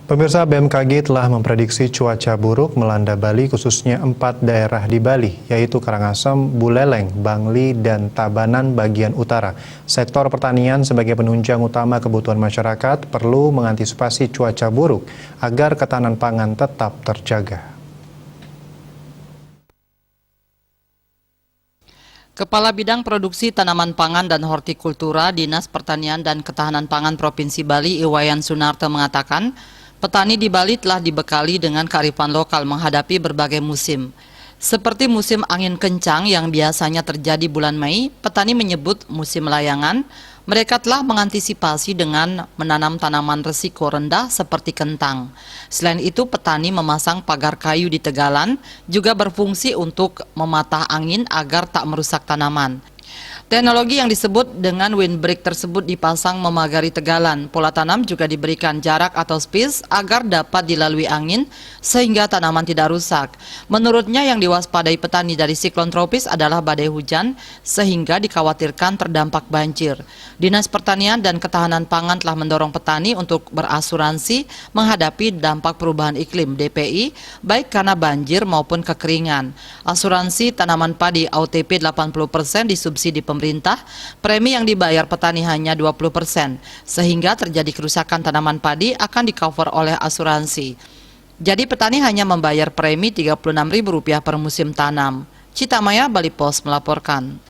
Pemirsa, BMKG telah memprediksi cuaca buruk melanda Bali, khususnya 4 daerah di Bali, yaitu Karangasem, Buleleng, Bangli, dan Tabanan bagian utara. Sektor pertanian sebagai penunjang utama kebutuhan masyarakat perlu mengantisipasi cuaca buruk agar ketahanan pangan tetap terjaga. Kepala Bidang Produksi Tanaman Pangan dan Hortikultura Dinas Pertanian dan Ketahanan Pangan Provinsi Bali, Iwayan Sunarto mengatakan, petani di Bali telah dibekali dengan kearifan lokal menghadapi berbagai musim. Seperti musim angin kencang yang biasanya terjadi bulan Mei, petani menyebut musim layangan. Mereka telah mengantisipasi dengan menanam tanaman resiko rendah seperti kentang. Selain itu, petani memasang pagar kayu di tegalan juga berfungsi untuk mematah angin agar tak merusak tanaman. Teknologi yang disebut dengan windbreak tersebut dipasang memagari tegalan. Pola tanam juga diberikan jarak atau space agar dapat dilalui angin sehingga tanaman tidak rusak. Menurutnya, yang diwaspadai petani dari siklon tropis adalah badai hujan sehingga dikhawatirkan terdampak banjir. Dinas Pertanian dan Ketahanan Pangan telah mendorong petani untuk berasuransi menghadapi dampak perubahan iklim (DPI) baik karena banjir maupun kekeringan. Asuransi tanaman padi OTP 80% disubsidi pemerintah, premi yang dibayar petani hanya 20%, sehingga terjadi kerusakan tanaman padi akan di-cover oleh asuransi. Jadi petani hanya membayar premi Rp36.000 per musim tanam. Citamaya, Bali Post melaporkan.